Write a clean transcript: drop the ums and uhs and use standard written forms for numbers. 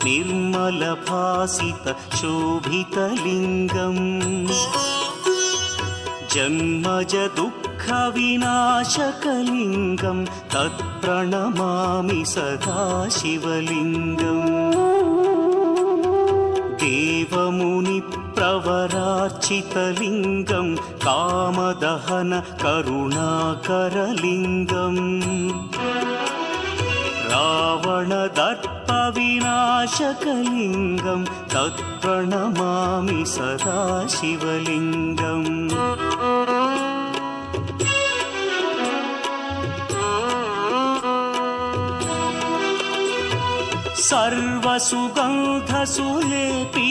निर्मलभासित शोभितलिङ्गम् जन्मज दुःखविनाशकलिङ्गं तत्प्रणमामि सदा शिवलिङ्गम् देवमुनिप्रवरार्चितलिङ्गं कामदहन करुणाकरलिङ्गम् रावणदर्पविनाशकलिङ्गं तत्प्रणमामि सदा शिवलिङ्गम् सर्वसुगन्धसुलेपितलिङ्गं